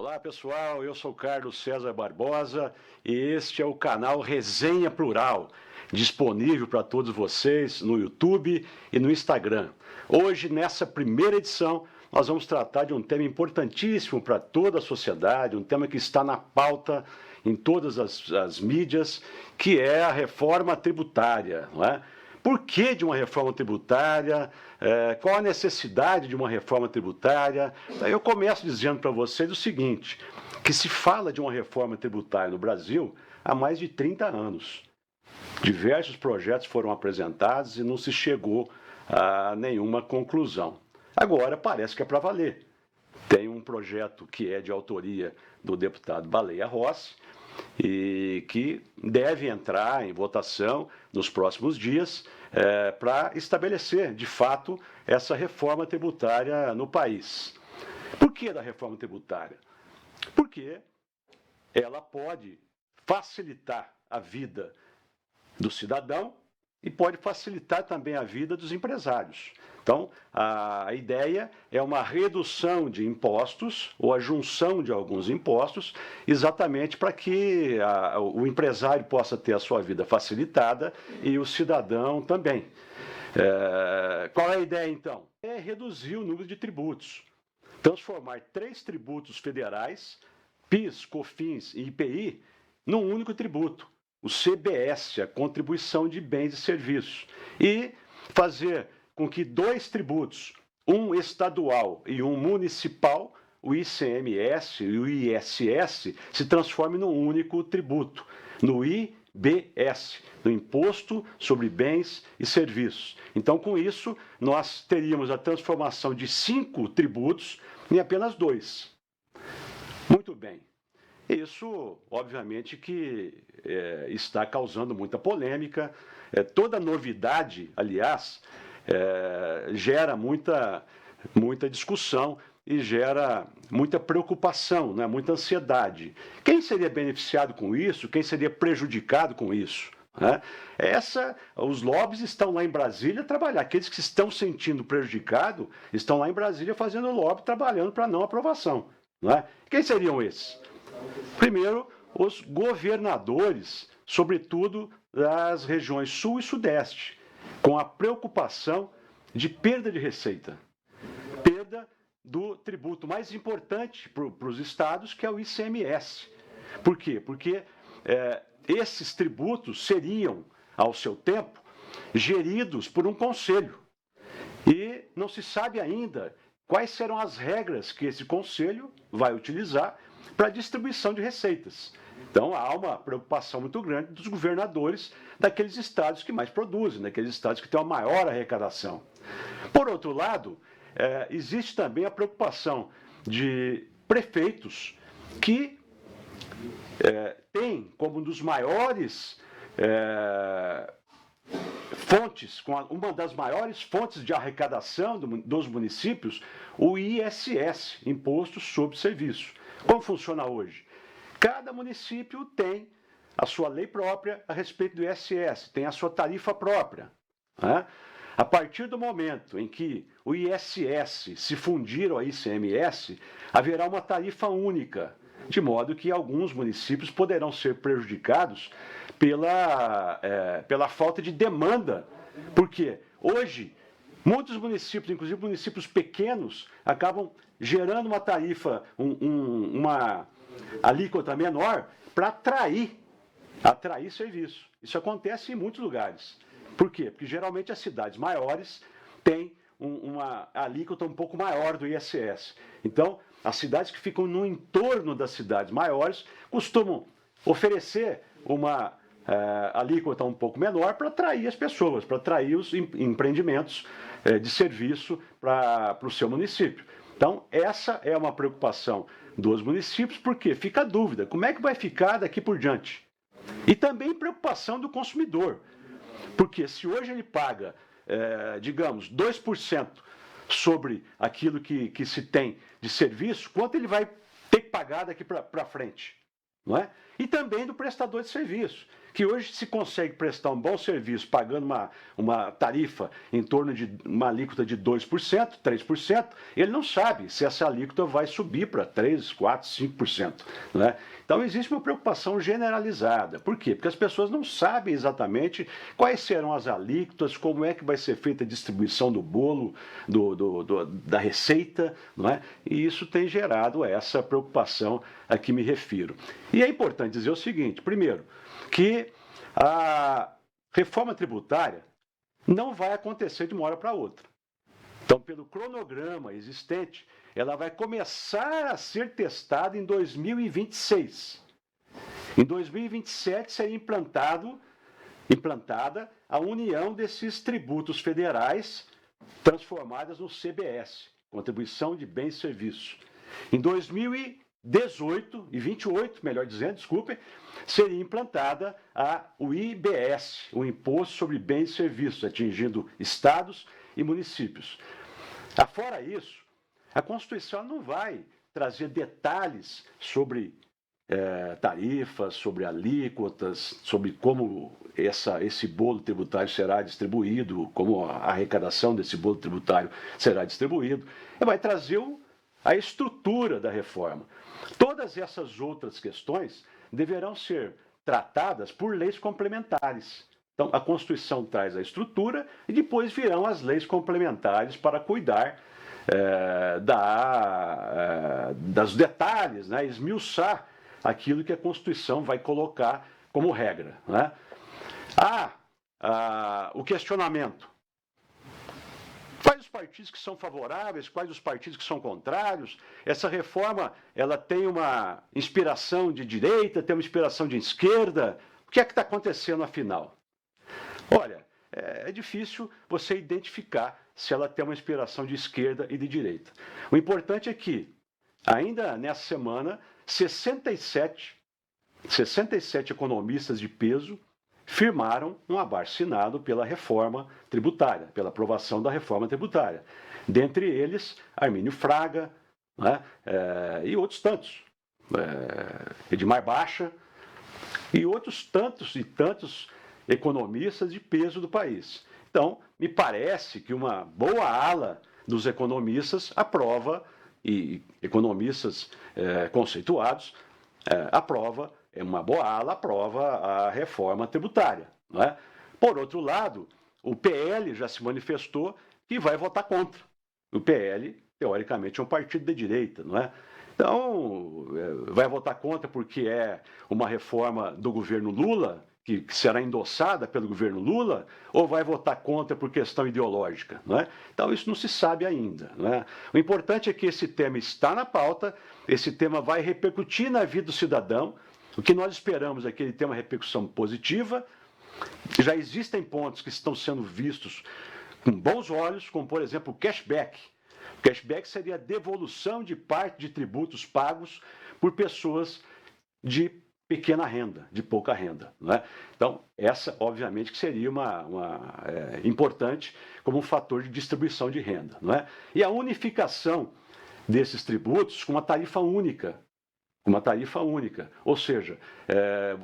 Olá pessoal, eu sou Carlos César Barbosa e este é o canal Resenha Plural, disponível para todos vocês no YouTube e no Instagram. Hoje, nessa primeira edição, nós vamos tratar de um tema importantíssimo para toda a sociedade, um tema que está na pauta em todas as mídias, que é a reforma tributária, não é? Por que de uma reforma tributária? Qual a necessidade de uma reforma tributária? Eu começo dizendo para vocês o seguinte, que se fala de uma reforma tributária no Brasil há mais de 30 anos. Diversos projetos foram apresentados e não se chegou a nenhuma conclusão. Agora parece que é para valer. Tem um projeto que é de autoria do deputado Baleia Rossi, e que deve entrar em votação nos próximos dias para estabelecer, de fato, essa reforma tributária no país. Por que da reforma tributária? Porque ela pode facilitar a vida do cidadão e pode facilitar também a vida dos empresários. Então, a ideia é uma redução de impostos ou a junção de alguns impostos, exatamente para que o empresário possa ter a sua vida facilitada e o cidadão também. Qual é a ideia, então? É reduzir o número de tributos. Transformar 3 tributos federais, PIS, COFINS e IPI, num único tributo, o CBS, a Contribuição de Bens e Serviços, e fazer com que 2 tributos, um estadual e um municipal, o ICMS e o ISS, se transformem num único tributo, no IBS, no Imposto sobre Bens e Serviços. Então, com isso, nós teríamos a transformação de 5 tributos em apenas 2. Muito bem. Isso, obviamente, que está causando muita polêmica. Toda novidade, aliás, gera muita discussão e gera muita preocupação, né? Muita ansiedade. Quem seria beneficiado com isso? Quem seria prejudicado com isso? Né? Os lobbies estão lá em Brasília trabalhando. Aqueles que estão sentindo prejudicado estão lá em Brasília fazendo lobby, trabalhando para não aprovação. Né? Quem seriam esses? Primeiro, os governadores, sobretudo das regiões Sul e Sudeste, com a preocupação de perda de receita. Perda do tributo mais importante para os estados, que é o ICMS. Por quê? Porque esses tributos seriam, ao seu tempo, geridos por um conselho. E não se sabe ainda quais serão as regras que esse conselho vai utilizar para a distribuição de receitas. Então, há uma preocupação muito grande dos governadores daqueles estados que mais produzem, daqueles estados que têm uma maior arrecadação. Por outro lado, existe também a preocupação de prefeitos que têm como um dos maiores fontes, uma das maiores fontes de arrecadação dos municípios, o ISS, Imposto sobre Serviço. Como funciona hoje? Cada município tem a sua lei própria a respeito do ISS, tem a sua tarifa própria. Né? A partir do momento em que o ISS se fundir ao ICMS, haverá uma tarifa única, de modo que alguns municípios poderão ser prejudicados pela falta de demanda. Por quê? Hoje, muitos municípios, inclusive municípios pequenos, acabam gerando uma tarifa, uma alíquota menor para atrair serviço. Isso acontece em muitos lugares. Por quê? Porque geralmente as cidades maiores têm uma alíquota um pouco maior do ISS. Então, as cidades que ficam no entorno das cidades maiores costumam oferecer uma alíquota um pouco menor para atrair as pessoas, para atrair os empreendimentos de serviço para o seu município. Então, essa é uma preocupação dos municípios, porque fica a dúvida, como é que vai ficar daqui por diante? E também preocupação do consumidor, porque se hoje ele paga, digamos, 2% sobre aquilo que se tem de serviço, quanto ele vai ter que pagar daqui para frente? Não é? E também do prestador de serviço, que hoje se consegue prestar um bom serviço pagando uma tarifa em torno de uma alíquota de 2%, 3%, ele não sabe se essa alíquota vai subir para 3%, 4%, 5%. Né? Então existe uma preocupação generalizada. Por quê? Porque as pessoas não sabem exatamente quais serão as alíquotas, como é que vai ser feita a distribuição do bolo, da receita, não é? E isso tem gerado essa preocupação a que me refiro. E é importante dizer o seguinte, primeiro, que a reforma tributária não vai acontecer de uma hora para outra. Então, pelo cronograma existente, ela vai começar a ser testada em 2026. Em 2027 seria implantada a união desses tributos federais transformadas no CBS, Contribuição de Bens e Serviços. Em 2018 e 28, melhor dizendo, desculpem, seria implantada o IBS, o Imposto sobre Bens e Serviços, atingindo estados e municípios. Afora isso, a Constituição não vai trazer detalhes sobre tarifas, sobre alíquotas, sobre como esse bolo tributário será distribuído, como a arrecadação desse bolo tributário será distribuído. Ele vai trazer a estrutura da reforma. Todas essas outras questões deverão ser tratadas por leis complementares. Então, a Constituição traz a estrutura e depois virão as leis complementares para cuidar dos detalhes, né? Esmiuçar aquilo que a Constituição vai colocar como regra. Né? O questionamento. Quais os partidos que são favoráveis, quais os partidos que são contrários? Essa reforma ela tem uma inspiração de direita, tem uma inspiração de esquerda? O que é que está acontecendo afinal? Olha, é difícil você identificar se ela tem uma inspiração de esquerda e de direita. O importante é que, ainda nessa semana, 67 economistas de peso firmaram um abaixo-assinado pela reforma tributária, pela aprovação da reforma tributária. Dentre eles, Armínio Fraga, né, e outros tantos. Edmar Baixa e outros tantos e tantos economistas de peso do país. Então, me parece que uma boa ala dos economistas aprova, e economistas conceituados, uma boa ala aprova a reforma tributária. Não é? Por outro lado, o PL já se manifestou que vai votar contra. O PL, teoricamente, é um partido de direita, não é? Então, vai votar contra porque é uma reforma do governo Lula, que será endossada pelo governo Lula, ou vai votar contra por questão ideológica? Não é? Então, isso não se sabe ainda. Não é? O importante é que esse tema está na pauta, esse tema vai repercutir na vida do cidadão. O que nós esperamos é que ele tenha uma repercussão positiva. Já existem pontos que estão sendo vistos com bons olhos, como, por exemplo, o cashback. O cashback seria a devolução de parte de tributos pagos por pessoas de pequena renda, de pouca renda. Não é? Então, essa, obviamente, que seria importante como um fator de distribuição de renda. Não é? E a unificação desses tributos com uma tarifa única. Ou seja,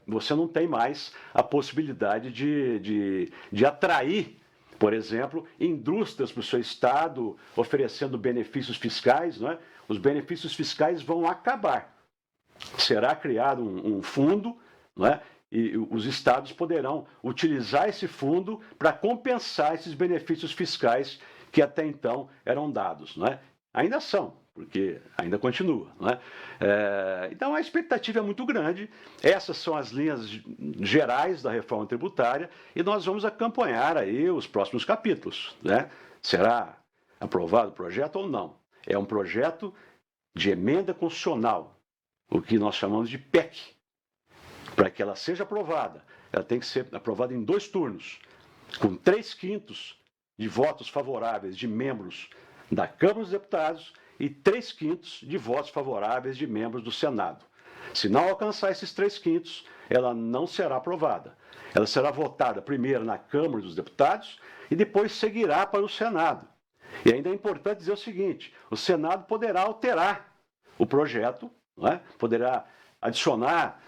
você não tem mais a possibilidade de atrair, por exemplo, indústrias para o seu estado, oferecendo benefícios fiscais. Não é? Os benefícios fiscais vão acabar. Será criado um fundo, não é? E os estados poderão utilizar esse fundo para compensar esses benefícios fiscais que até então eram dados. Não é? Ainda são, porque ainda continua. Não é? Então a expectativa é muito grande. Essas são as linhas gerais da reforma tributária e nós vamos acompanhar aí os próximos capítulos. Né? Será aprovado o projeto ou não? É um projeto de emenda constitucional, o que nós chamamos de PEC. Para que ela seja aprovada, ela tem que ser aprovada em 2 turnos, com 3/5 de votos favoráveis de membros da Câmara dos Deputados e 3/5 de votos favoráveis de membros do Senado. Se não alcançar esses 3/5, ela não será aprovada. Ela será votada primeiro na Câmara dos Deputados e depois seguirá para o Senado. E ainda é importante dizer o seguinte: o Senado poderá alterar o projeto, não é? Poderá adicionar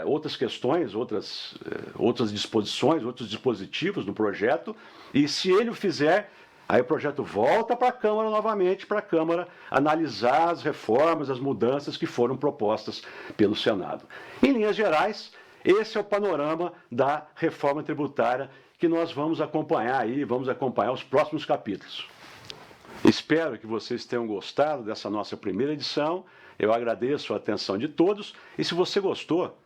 outras questões, outras disposições, outros dispositivos no projeto, e se ele o fizer, aí o projeto volta para a Câmara novamente, para a Câmara analisar as reformas, as mudanças que foram propostas pelo Senado. Em linhas gerais, esse é o panorama da reforma tributária que nós vamos acompanhar aí, vamos acompanhar os próximos capítulos. Espero que vocês tenham gostado dessa nossa primeira edição. Eu agradeço a atenção de todos e se você gostou,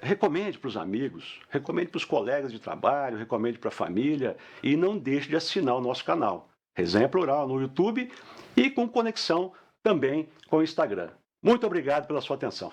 recomende para os amigos, recomende para os colegas de trabalho, recomende para a família e não deixe de assinar o nosso canal, Resenha Plural, no YouTube e com conexão também com o Instagram. Muito obrigado pela sua atenção.